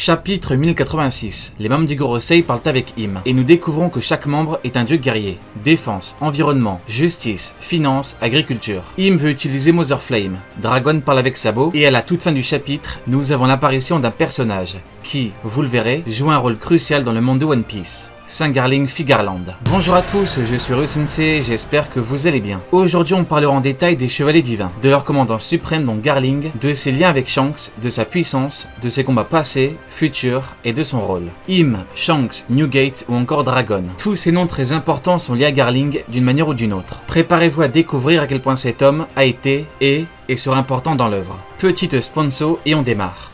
Chapitre 1086. Les membres du Gorosei parlent avec Im, et nous découvrons que chaque membre est un dieu guerrier. Défense, environnement, justice, finance, agriculture. Im veut utiliser Mother Flame. Dragon parle avec Sabo, et à la toute fin du chapitre, nous avons l'apparition d'un personnage qui, vous le verrez, joue un rôle crucial dans le monde de One Piece. Saint Garling Figarland. Bonjour à tous, je suis Rusensei, j'espère que vous allez bien. Aujourd'hui on parlera en détail des chevaliers divins, de leur commandant suprême dont Garling, de ses liens avec Shanks, de sa puissance, de ses combats passés, futurs et de son rôle. Im, Shanks, Newgate ou encore Dragon. Tous ces noms très importants sont liés à Garling d'une manière ou d'une autre. Préparez-vous à découvrir à quel point cet homme a été, est et sera important dans l'œuvre. Petite sponsor et on démarre.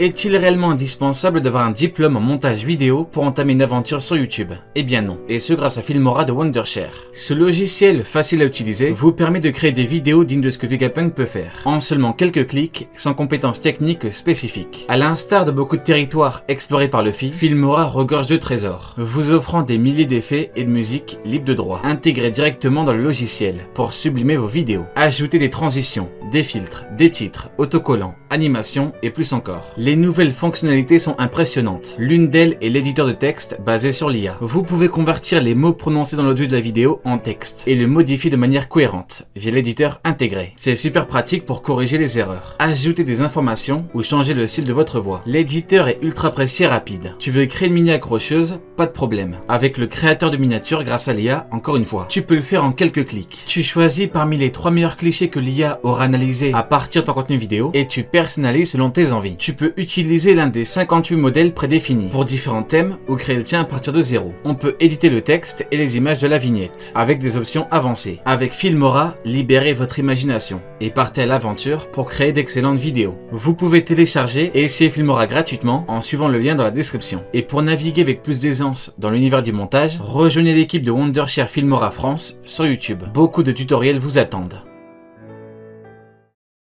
Est-il réellement indispensable d'avoir un diplôme en montage vidéo pour entamer une aventure sur YouTube? Eh bien non, et ce grâce à Filmora de Wondershare. Ce logiciel facile à utiliser vous permet de créer des vidéos dignes de ce que Vegapunk peut faire, en seulement quelques clics, sans compétences techniques spécifiques. À l'instar de beaucoup de territoires explorés par Luffy, Filmora regorge de trésors, vous offrant des milliers d'effets et de musique libres de droit, intégrés directement dans le logiciel, pour sublimer vos vidéos. Ajoutez des transitions, des filtres, des titres, autocollants, animations et plus encore. Les nouvelles fonctionnalités sont impressionnantes. L'une d'elles est l'éditeur de texte basé sur l'IA. Vous pouvez convertir les mots prononcés dans l'audio de la vidéo en texte et le modifier de manière cohérente via l'éditeur intégré. C'est super pratique pour corriger les erreurs, ajouter des informations ou changer le style de votre voix. L'éditeur est ultra précis et rapide. Tu veux créer une mini accrocheuse? Pas de problème. Avec le créateur de miniatures grâce à l'IA, encore une fois, tu peux le faire en quelques clics. Tu choisis parmi les 3 meilleurs clichés que l'IA aura analysés à partir de ton contenu vidéo et tu personnalises selon tes envies. Tu peux utiliser l'un des 58 modèles prédéfinis pour différents thèmes ou créer le tien à partir de zéro. On peut éditer le texte et les images de la vignette avec des options avancées. Avec Filmora, libérez votre imagination et partez à l'aventure pour créer d'excellentes vidéos. Vous pouvez télécharger et essayer Filmora gratuitement en suivant le lien dans la description. Et pour naviguer avec plus d'aisance dans l'univers du montage, rejoignez l'équipe de Wondershare Filmora France sur YouTube. Beaucoup de tutoriels vous attendent.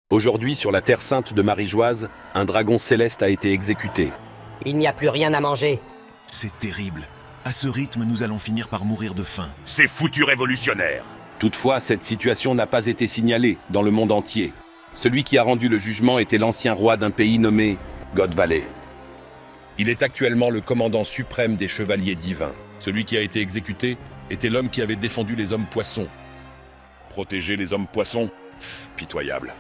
Aujourd'hui, sur la terre sainte de Marie-Joise, un dragon céleste a été exécuté. Il n'y a plus rien à manger. C'est terrible. À ce rythme, nous allons finir par mourir de faim. Ces foutus révolutionnaires. Toutefois, cette situation n'a pas été signalée dans le monde entier. Celui qui a rendu le jugement était l'ancien roi d'un pays nommé God Valley. Il est actuellement le commandant suprême des chevaliers divins. Celui qui a été exécuté était l'homme qui avait défendu les hommes poissons. Protéger les hommes poissons? Pitoyable.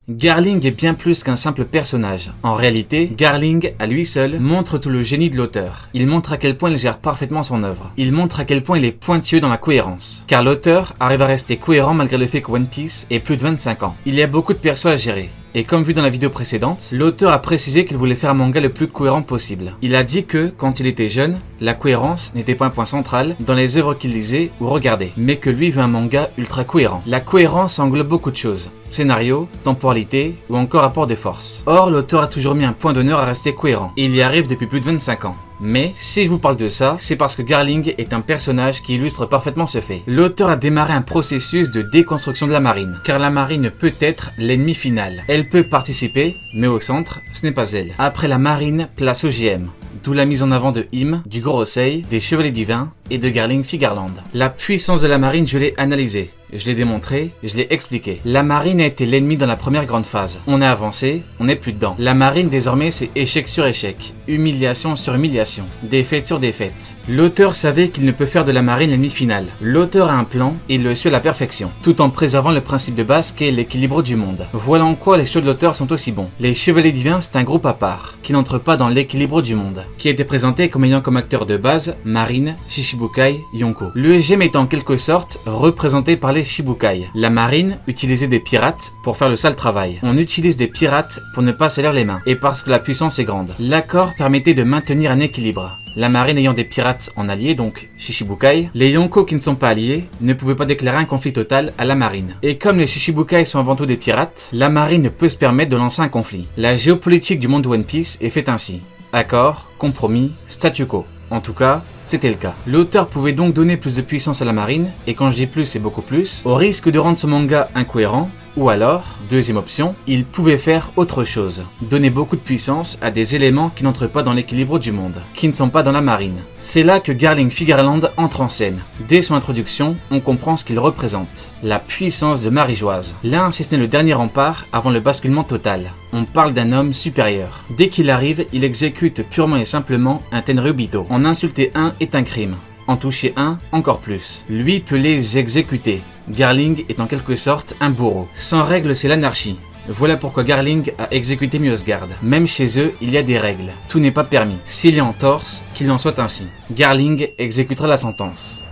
Garling est bien plus qu'un simple personnage. En réalité, Garling, à lui seul, montre tout le génie de l'auteur. Il montre à quel point il gère parfaitement son œuvre. Il montre à quel point il est pointilleux dans la cohérence. Car l'auteur arrive à rester cohérent malgré le fait que One Piece ait plus de 25 ans. Il y a beaucoup de persos à gérer. Et comme vu dans la vidéo précédente, l'auteur a précisé qu'il voulait faire un manga le plus cohérent possible. Il a dit que, quand il était jeune, la cohérence n'était pas un point central dans les œuvres qu'il lisait ou regardait, mais que lui veut un manga ultra cohérent. La cohérence englobe beaucoup de choses. Scénario, temporalité ou encore rapport de force. Or, l'auteur a toujours mis un point d'honneur à rester cohérent. Et il y arrive depuis plus de 25 ans. Mais, si je vous parle de ça, c'est parce que Garling est un personnage qui illustre parfaitement ce fait. L'auteur a démarré un processus de déconstruction de la marine, car la marine peut être l'ennemi final. Elle peut participer, mais au centre, ce n'est pas elle. Après la marine, place au GM. D'où la mise en avant de Im, du Gorosei, des Chevaliers Divins et de Garling Figarland. La puissance de la marine, je l'ai analysée. Je l'ai démontré, je l'ai expliqué. La marine a été l'ennemi dans la première grande phase. On a avancé, on n'est plus dedans. La marine désormais c'est échec sur échec, humiliation sur humiliation, défaite sur défaite. L'auteur savait qu'il ne peut faire de la marine l'ennemi final. L'auteur a un plan et il le suit à la perfection, tout en préservant le principe de base qu'est l'équilibre du monde. Voilà en quoi les choix de l'auteur sont aussi bons. Les Chevaliers Divins c'est un groupe à part, qui n'entre pas dans l'équilibre du monde, qui a été présenté comme ayant comme acteur de base Marine, Shishibukai, Yonko. Le GM est en quelque sorte représenté par les Shibukai. La marine utilisait des pirates pour faire le sale travail. On utilise des pirates pour ne pas salir les mains, et parce que la puissance est grande. L'accord permettait de maintenir un équilibre. La marine ayant des pirates en alliés, donc Shishibukai, les Yonko qui ne sont pas alliés ne pouvaient pas déclarer un conflit total à la marine. Et comme les Shishibukai sont avant tout des pirates, la marine peut se permettre de lancer un conflit. La géopolitique du monde de One Piece est faite ainsi. Accord, compromis, statu quo. En tout cas, c'était le cas. L'auteur pouvait donc donner plus de puissance à la marine, et quand je dis plus, c'est beaucoup plus, au risque de rendre ce manga incohérent, Ou alors, deuxième option, il pouvait faire autre chose. Donner beaucoup de puissance à des éléments qui n'entrent pas dans l'équilibre du monde, qui ne sont pas dans la marine. C'est là que Garling Figarland entre en scène. Dès son introduction, on comprend ce qu'il représente. La puissance de Marie-Joise. L'un, si ce n'est le dernier rempart avant le basculement total. On parle d'un homme supérieur. Dès qu'il arrive, il exécute purement et simplement un Tenryubito. En insulter un est un crime. En toucher un, encore plus. Lui peut les exécuter. Garling est en quelque sorte un bourreau. Sans règles, c'est l'anarchie. Voilà pourquoi Garling a exécuté Mjosgard. Même chez eux, il y a des règles. Tout n'est pas permis. S'il est en torse, qu'il en soit ainsi. Garling exécutera la sentence.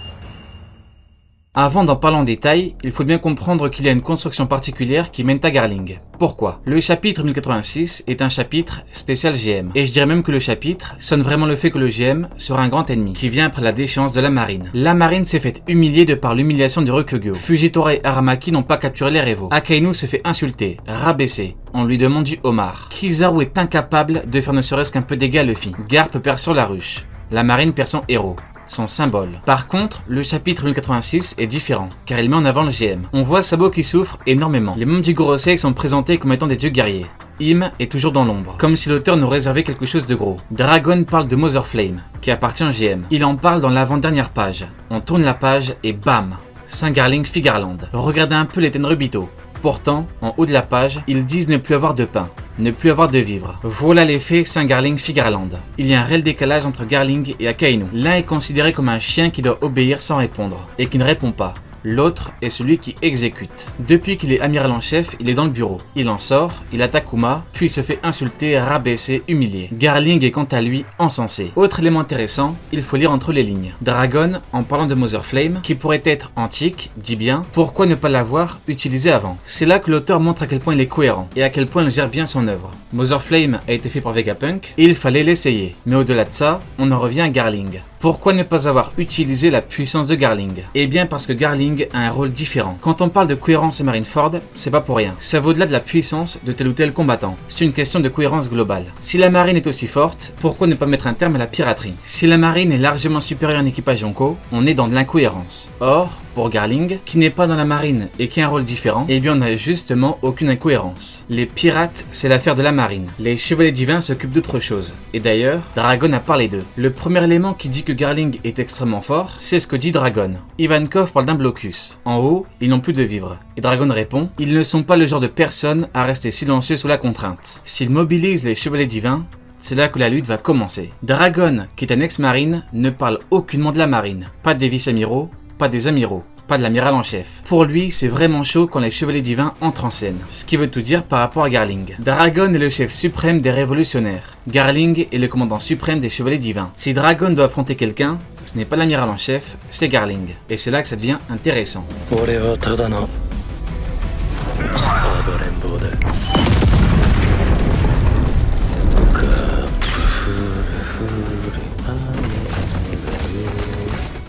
Avant d'en parler en détail, il faut bien comprendre qu'il y a une construction particulière qui mène à Garling. Pourquoi? Le chapitre 1086 est un chapitre spécial GM. Et je dirais même que le chapitre sonne vraiment le fait que le GM sera un grand ennemi, qui vient après la déchéance de la marine. La marine s'est faite humilier de par l'humiliation du Ryukyu. Fujitora et Aramaki n'ont pas capturé les Revo. Akainu se fait insulter, rabaisser. On lui demande du homard. Kizaru est incapable de faire ne serait-ce qu'un peu dégâts à Luffy. Garp perd sur la ruche. La marine perd son héros. Son symbole. Par contre, le chapitre 1086 est différent, car il met en avant le GM. On voit Sabo qui souffre énormément. Les membres du Gorosei sont présentés comme étant des dieux guerriers. Im est toujours dans l'ombre, comme si l'auteur nous réservait quelque chose de gros. Dragon parle de Mother Flame, qui appartient au GM. Il en parle dans l'avant-dernière page. On tourne la page et bam, Saint Garling Figarland. Regardez un peu les Tenryubito. Pourtant, en haut de la page, ils disent ne plus avoir de pain, ne plus avoir de vivres. Voilà l'effet Saint Garling Figarland. Il y a un réel décalage entre Garling et Akainu. L'un est considéré comme un chien qui doit obéir sans répondre, et qui ne répond pas. L'autre est celui qui exécute. Depuis qu'il est amiral en chef, il est dans le bureau. Il en sort, il attaque Kuma, puis se fait insulter, rabaisser, humilier. Garling est quant à lui encensé. Autre élément intéressant, il faut lire entre les lignes. Dragon, en parlant de Mother Flame, qui pourrait être antique, dit bien, pourquoi ne pas l'avoir utilisé avant? C'est là que l'auteur montre à quel point il est cohérent, et à quel point il gère bien son œuvre. Mother Flame a été fait par Vegapunk, et il fallait l'essayer. Mais au-delà de ça, on en revient à Garling. Pourquoi ne pas avoir utilisé la puissance de Garling? Eh bien parce que Garling a un rôle différent. Quand on parle de cohérence et Marineford, c'est pas pour rien. Ça va au-delà de la puissance de tel ou tel combattant. C'est une question de cohérence globale. Si la marine est aussi forte, pourquoi ne pas mettre un terme à la piraterie? Si la marine est largement supérieure en équipage Yonko, on est dans de l'incohérence. Or, pour Garling, qui n'est pas dans la marine et qui a un rôle différent, eh bien on n'a justement aucune incohérence. Les pirates, c'est l'affaire de la marine. Les chevaliers divins s'occupent d'autre chose. Et d'ailleurs, Dragon a parlé d'eux. Le premier élément qui dit que Garling est extrêmement fort, c'est ce que dit Dragon. Ivankov parle d'un blocus. En haut, ils n'ont plus de vivres. Et Dragon répond, ils ne sont pas le genre de personnes à rester silencieux sous la contrainte. S'ils mobilisent les chevaliers divins, c'est là que la lutte va commencer. Dragon, qui est un ex-marine, ne parle aucunement de la marine. Pas des vice-amiraux, pas des amiraux, pas de l'amiral en chef. Pour lui, c'est vraiment chaud quand les chevaliers divins entrent en scène. Ce qui veut tout dire par rapport à Garling. Dragon est le chef suprême des révolutionnaires. Garling est le commandant suprême des chevaliers divins. Si Dragon doit affronter quelqu'un, ce n'est pas l'amiral en chef, c'est Garling. Et c'est là que ça devient intéressant.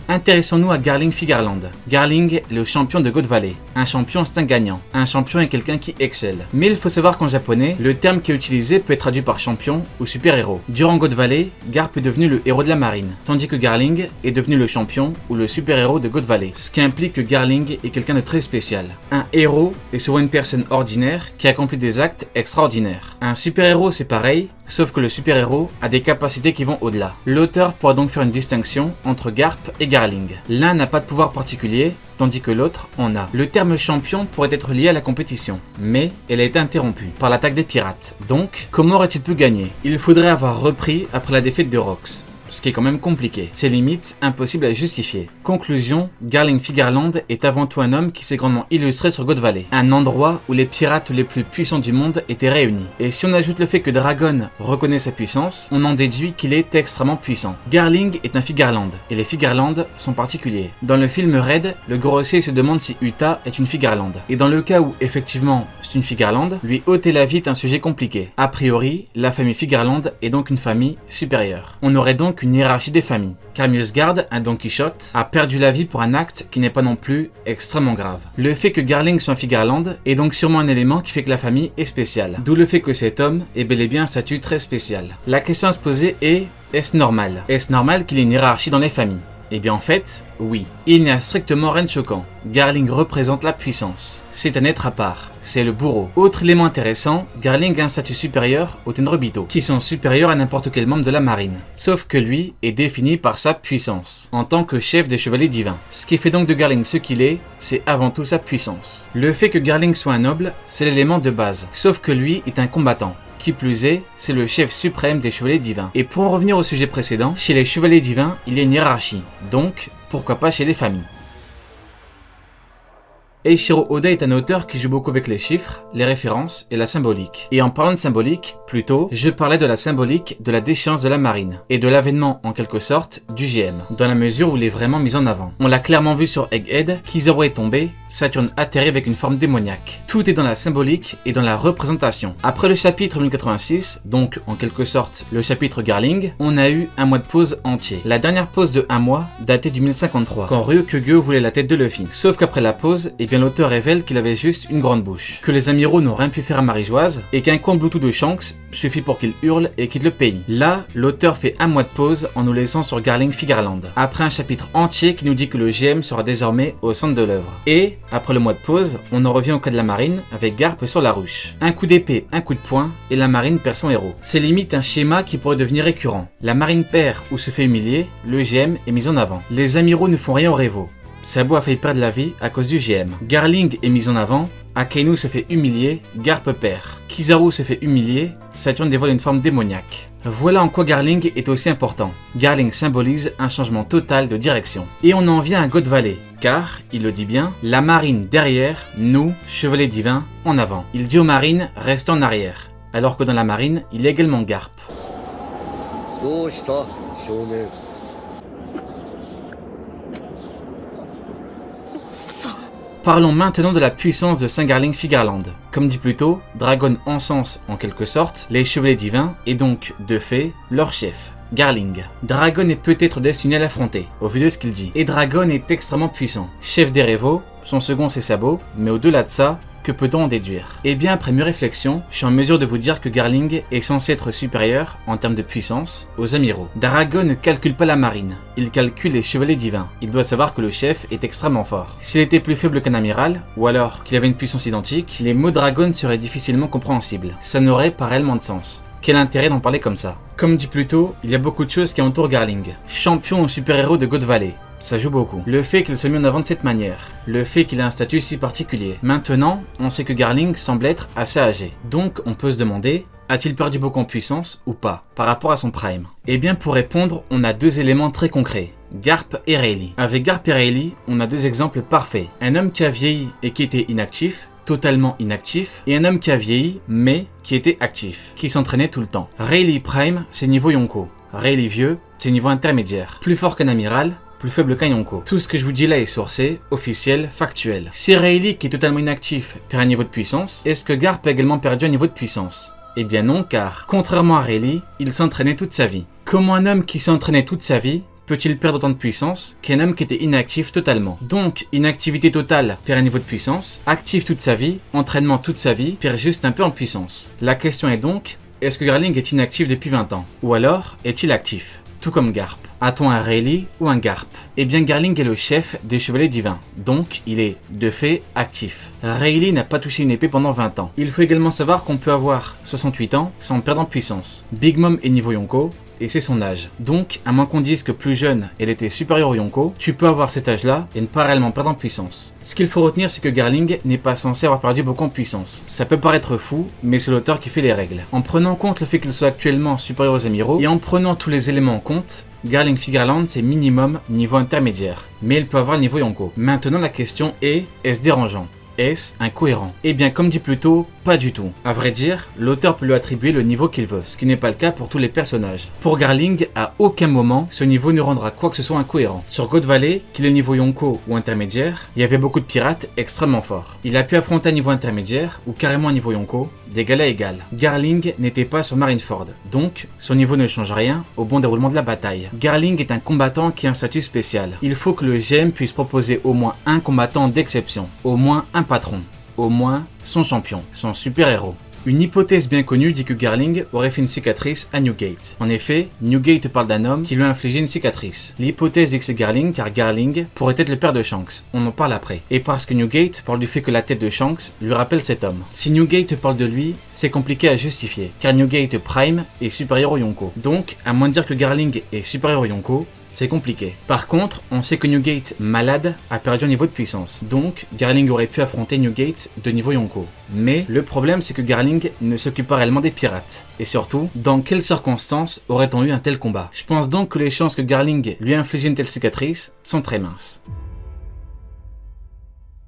Intéressons-nous à Garling Figarland. Garling est le champion de God Valley. Un champion, c'est un gagnant. Un champion est quelqu'un qui excelle. Mais il faut savoir qu'en japonais, le terme qui est utilisé peut être traduit par champion ou super-héros. Durant God Valley, Garp est devenu le héros de la marine, tandis que Garling est devenu le champion ou le super-héros de God Valley. Ce qui implique que Garling est quelqu'un de très spécial. Un héros est souvent une personne ordinaire qui accomplit des actes extraordinaires. Un super-héros, c'est pareil, sauf que le super-héros a des capacités qui vont au-delà. L'auteur pourra donc faire une distinction entre Garp et Garling. L'un n'a pas de pouvoir particulier, tandis que l'autre en a. Le terme champion pourrait être lié à la compétition, mais elle a été interrompue par l'attaque des pirates. Donc, comment aurait-il pu gagner? Il faudrait avoir repris après la défaite de Rox. Ce qui est quand même compliqué. C'est limite impossible à justifier. Conclusion, Garling Figarland est avant tout un homme qui s'est grandement illustré sur God Valley, un endroit où les pirates les plus puissants du monde étaient réunis. Et si on ajoute le fait que Dragon reconnaît sa puissance, on en déduit qu'il est extrêmement puissant. Garling est un Figarland, et les Figarland sont particuliers. Dans le film Red, le Gorosei se demande si Uta est une Figarland. Et dans le cas où, effectivement, c'est une Figarland, lui ôter la vie est un sujet compliqué. A priori, la famille Figarland est donc une famille supérieure. On aurait donc une hiérarchie des familles, car Mjosgard, un Don Quichotte, a perdu la vie pour un acte qui n'est pas non plus extrêmement grave. Le fait que Garling soit un Figarland est donc sûrement un élément qui fait que la famille est spéciale, d'où le fait que cet homme ait bel et bien un statut très spécial. La question à se poser est, est-ce normal? Est-ce normal qu'il y ait une hiérarchie dans les familles? Eh bien en fait, oui. Il n'y a strictement rien de choquant. Garling représente la puissance. C'est un être à part. C'est le bourreau. Autre élément intéressant, Garling a un statut supérieur aux Tenryubito, qui sont supérieurs à n'importe quel membre de la marine. Sauf que lui est défini par sa puissance, en tant que chef des chevaliers divins. Ce qui fait donc de Garling ce qu'il est, c'est avant tout sa puissance. Le fait que Garling soit un noble, c'est l'élément de base. Sauf que lui est un combattant. Qui plus est, c'est le chef suprême des chevaliers divins. Et pour en revenir au sujet précédent, chez les chevaliers divins, il y a une hiérarchie. Donc, pourquoi pas chez les familles. Eiichiro Oda est un auteur qui joue beaucoup avec les chiffres, les références et la symbolique. Et en parlant de symbolique, plutôt, je parlais de la symbolique de la déchéance de la marine, et de l'avènement en quelque sorte du GM, dans la mesure où il est vraiment mis en avant. On l'a clairement vu sur Egghead, Kizaru est tombé, Saturne atterrit avec une forme démoniaque. Tout est dans la symbolique et dans la représentation. Après le chapitre 1086, donc en quelque sorte le chapitre Garling, on a eu un mois de pause entier. La dernière pause de un mois datait du 1053, quand Ryokugyo voulait la tête de Luffy. Sauf qu'après la pause, l'auteur révèle qu'il avait juste une grande bouche, que les amiraux n'ont rien pu faire à Marie-Joise, et qu'un con Bluetooth de Shanks suffit pour qu'il hurle et quitte le pays. Là, l'auteur fait un mois de pause en nous laissant sur Garling Figarland, après un chapitre entier qui nous dit que le GM sera désormais au centre de l'œuvre. Et, après le mois de pause, on en revient au cas de la marine, avec Garp sur la ruche. Un coup d'épée, un coup de poing, et la marine perd son héros. C'est limite un schéma qui pourrait devenir récurrent. La marine perd ou se fait humilier, le GM est mis en avant. Les amiraux ne font rien au Revo. Sabo a failli perdre la vie à cause du GM. Garling est mis en avant, Akainu se fait humilier, Garp perd. Kizaru se fait humilier, Saturne dévoile une forme démoniaque. Voilà en quoi Garling est aussi important. Garling symbolise un changement total de direction. Et on en vient à God Valley, car, il le dit bien, la marine derrière, nous, chevaliers divins, en avant. Il dit aux marines, restez en arrière, alors que dans la marine, il y a également Garp. Parlons maintenant de la puissance de Saint Garling Figarland. Comme dit plus tôt, Dragon encense en quelque sorte les chevaliers divins et donc, de fait, leur chef, Garling. Dragon est peut-être destiné à l'affronter, au vu de ce qu'il dit. Et Dragon est extrêmement puissant. Chef des Revo, son second c'est Sabo, mais au-delà de ça, que peut-on en déduire? Eh bien, après mes réflexions, je suis en mesure de vous dire que Garling est censé être supérieur, en termes de puissance, aux amiraux. Dragon ne calcule pas la marine, il calcule les chevaliers divins. Il doit savoir que le chef est extrêmement fort. S'il était plus faible qu'un amiral, ou alors qu'il avait une puissance identique, les mots Dragon seraient difficilement compréhensibles. Ça n'aurait pas réellement de sens. Quel intérêt d'en parler comme ça? Comme dit plus tôt, il y a beaucoup de choses qui entourent Garling. Champion ou super-héros de God Valley. Ça joue beaucoup. Le fait qu'il se met en avant de cette manière. Le fait qu'il a un statut si particulier. Maintenant, on sait que Garling semble être assez âgé. Donc, on peut se demander, a-t-il perdu beaucoup en puissance ou pas, par rapport à son prime? Eh bien, pour répondre, on a deux éléments très concrets. Garp et Rayleigh. Avec Garp et Rayleigh, on a deux exemples parfaits. Un homme qui a vieilli et qui était inactif, totalement inactif, et un homme qui a vieilli, mais qui était actif, qui s'entraînait tout le temps. Rayleigh Prime, c'est niveau Yonko. Rayleigh Vieux, c'est niveau intermédiaire. Plus fort qu'un amiral, plus faible qu'un Yonko. Tout ce que je vous dis là est sourcé, officiel, factuel. Si Rayleigh, qui est totalement inactif, perd un niveau de puissance, est-ce que Garp a également perdu un niveau de puissance? Eh bien non, car, contrairement à Rayleigh, il s'entraînait toute sa vie. Comment un homme qui s'entraînait toute sa vie peut-il perdre autant de puissance qu'un homme qui était inactif totalement? Donc, inactivité totale perd un niveau de puissance, actif toute sa vie, entraînement toute sa vie, perd juste un peu en puissance. La question est donc, est-ce que Garling est inactif depuis 20 ans? Ou alors, est-il actif? Tout comme Garp. A-t-on un Rayleigh ou un Garp? Eh bien Garling est le chef des chevaliers divins, donc il est, de fait, actif. Rayleigh n'a pas touché une épée pendant 20 ans. Il faut également savoir qu'on peut avoir 68 ans sans perdre en puissance. Big Mom est niveau Yonko, et c'est son âge. Donc, à moins qu'on dise que plus jeune, elle était supérieure au Yonko, tu peux avoir cet âge-là et ne pas réellement perdre en puissance. Ce qu'il faut retenir, c'est que Garling n'est pas censé avoir perdu beaucoup en puissance. Ça peut paraître fou, mais c'est l'auteur qui fait les règles. En prenant en compte le fait qu'il soit actuellement supérieur aux amiraux, et en prenant tous les éléments en compte, Garling Figarland c'est minimum niveau intermédiaire, mais il peut avoir le niveau Yonko. Maintenant la question est-ce dérangeant? Est-ce incohérent? Eh bien comme dit plus tôt, pas du tout. À vrai dire, l'auteur peut lui attribuer le niveau qu'il veut, ce qui n'est pas le cas pour tous les personnages. Pour Garling, à aucun moment, ce niveau ne rendra quoi que ce soit incohérent. Sur God Valley, qu'il est niveau Yonko ou intermédiaire, il y avait beaucoup de pirates extrêmement forts. Il a pu affronter un niveau intermédiaire ou carrément un niveau Yonko, d'égal à égal. Garling n'était pas sur Marineford, donc son niveau ne change rien au bon déroulement de la bataille. Garling est un combattant qui a un statut spécial. Il faut que le GM puisse proposer au moins un combattant d'exception, au moins un patron, au moins son champion, son super-héros. Une hypothèse bien connue dit que Garling aurait fait une cicatrice à Newgate. En effet, Newgate parle d'un homme qui lui a infligé une cicatrice. L'hypothèse dit que c'est Garling car Garling pourrait être le père de Shanks, on en parle après. Et parce que Newgate parle du fait que la tête de Shanks lui rappelle cet homme. Si Newgate parle de lui, c'est compliqué à justifier, car Newgate Prime est supérieur au Yonko. Donc, à moins de dire que Garling est supérieur au Yonko, c'est compliqué. Par contre, on sait que Newgate, malade, a perdu un niveau de puissance. Donc, Garling aurait pu affronter Newgate de niveau Yonko. Mais le problème, c'est que Garling ne s'occupe pas réellement des pirates. Et surtout, dans quelles circonstances aurait-on eu un tel combat? Je pense donc que les chances que Garling lui inflige une telle cicatrice sont très minces.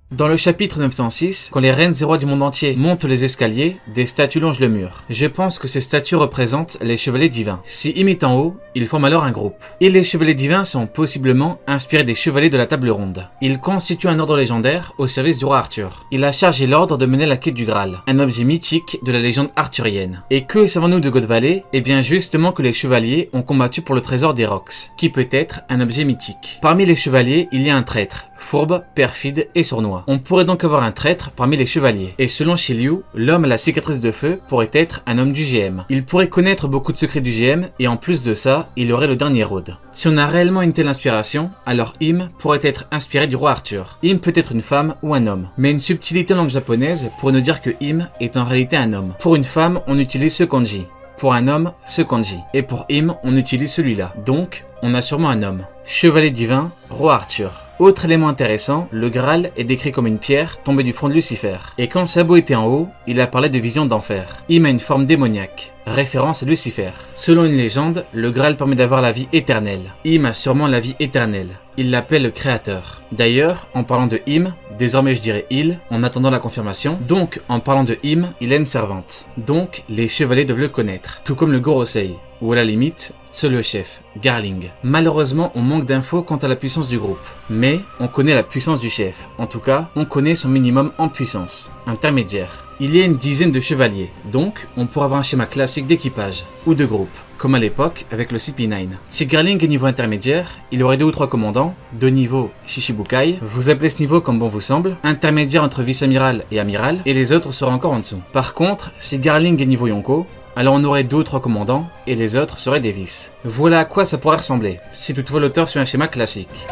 Dans le chapitre 906, quand les reines et rois du monde entier montent les escaliers, des statues longent le mur. Je pense que ces statues représentent les chevaliers divins. Si Im est en haut, ils forment alors un groupe. Et les chevaliers divins sont possiblement inspirés des chevaliers de la table ronde. Ils constituent un ordre légendaire au service du roi Arthur. Il a chargé l'ordre de mener la quête du Graal, un objet mythique de la légende arthurienne. Et que savons-nous de God Valley? Eh bien justement que les chevaliers ont combattu pour le trésor des Rocks, qui peut être un objet mythique. Parmi les chevaliers, il y a un traître, fourbe, perfide et sournois. On pourrait donc avoir un traître parmi les chevaliers. Et selon Shiryu, l'homme à la cicatrice de feu pourrait être un homme du GM. Il pourrait connaître beaucoup de secrets du GM et en plus de ça, il aurait le dernier rôde. Si on a réellement une telle inspiration, alors Im pourrait être inspiré du roi Arthur. Im peut être une femme ou un homme. Mais une subtilité en langue japonaise pourrait nous dire que Im est en réalité un homme. Pour une femme, on utilise ce kanji. Pour un homme, ce kanji. Et pour Im, on utilise celui-là. Donc, on a sûrement un homme. Chevalier divin, roi Arthur. Autre élément intéressant, le Graal est décrit comme une pierre tombée du front de Lucifer. Et quand Sabo était en haut, il a parlé de vision d'enfer. Im a une forme démoniaque, référence à Lucifer. Selon une légende, le Graal permet d'avoir la vie éternelle. Im a sûrement la vie éternelle. Il l'appelle le Créateur. D'ailleurs, en parlant de Im, désormais je dirais il, en attendant la confirmation. Donc, en parlant de Im, il a une servante. Donc, les chevaliers doivent le connaître. Tout comme le Gorosei, ou à la limite, seul le chef, Garling. Malheureusement, on manque d'infos quant à la puissance du groupe. Mais, on connaît la puissance du chef. En tout cas, on connaît son minimum en puissance, intermédiaire. Il y a une dizaine de chevaliers, donc on pourra avoir un schéma classique d'équipage, ou de groupe, comme à l'époque avec le CP9. Si Garling est niveau intermédiaire, il aurait 2 ou 3 commandants, de niveau Shishibukai, vous appelez ce niveau comme bon vous semble, intermédiaire entre vice-amiral et amiral, et les autres seraient encore en dessous. Par contre, si Garling est niveau Yonko, alors on aurait 2 ou 3 commandants, et les autres seraient des vices. Voilà à quoi ça pourrait ressembler, si toutefois l'auteur suit un schéma classique.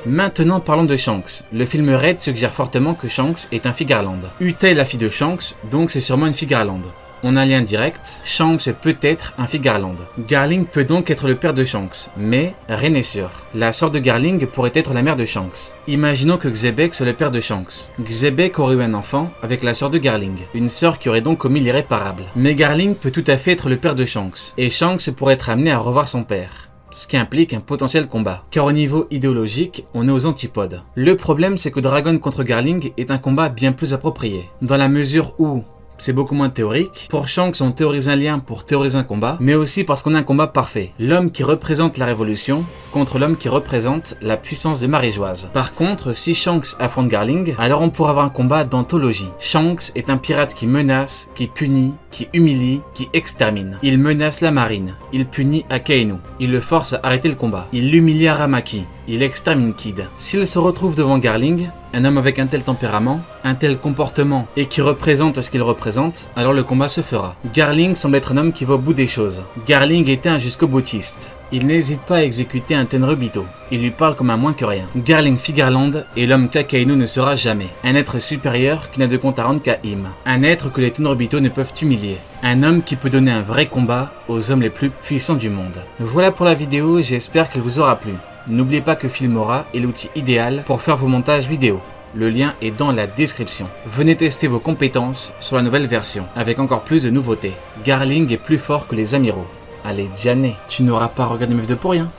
Maintenant parlons de Shanks. Le film Red suggère fortement que Shanks est un Figarland. Uta est la fille de Shanks, donc c'est sûrement une Figarland. On a un lien direct, Shanks peut être un Figarland. Garling peut donc être le père de Shanks, mais rien n'est sûr. La sœur de Garling pourrait être la mère de Shanks. Imaginons que Xebec soit le père de Shanks. Xebec aurait eu un enfant avec la sœur de Garling, une sœur qui aurait donc commis l'irréparable. Mais Garling peut tout à fait être le père de Shanks, et Shanks pourrait être amené à revoir son père. Ce qui implique un potentiel combat. Car au niveau idéologique, on est aux antipodes. Le problème, c'est que Dragon contre Garling est un combat bien plus approprié. Dans la mesure où c'est beaucoup moins théorique. Pour Shanks, on théorise un lien pour théoriser un combat, mais aussi parce qu'on a un combat parfait. L'homme qui représente la révolution contre l'homme qui représente la puissance de Marégeoise. Par contre, si Shanks affronte Garling, alors on pourra avoir un combat d'anthologie. Shanks est un pirate qui menace, qui punit, qui humilie, qui extermine. Il menace la marine, il punit Akainu, il le force à arrêter le combat, il l'humilie à Ramaki, il extermine Kid. S'il se retrouve devant Garling, un homme avec un tel tempérament, un tel comportement et qui représente ce qu'il représente, alors le combat se fera. Garling semble être un homme qui va au bout des choses. Garling était un jusqu'au boutiste. Il n'hésite pas à exécuter un Tenryubito. Il lui parle comme un moins que rien. Garling Figarland est l'homme qu'Akainu ne sera jamais. Un être supérieur qui n'a de compte à rendre qu'à Im. Un être que les Tenryubito ne peuvent humilier. Un homme qui peut donner un vrai combat aux hommes les plus puissants du monde. Voilà pour la vidéo, j'espère qu'elle vous aura plu. N'oubliez pas que Filmora est l'outil idéal pour faire vos montages vidéo. Le lien est dans la description. Venez tester vos compétences sur la nouvelle version, avec encore plus de nouveautés. Garling est plus fort que les amiraux. Allez, Diane, tu n'auras pas regardé Meuf de pour rien.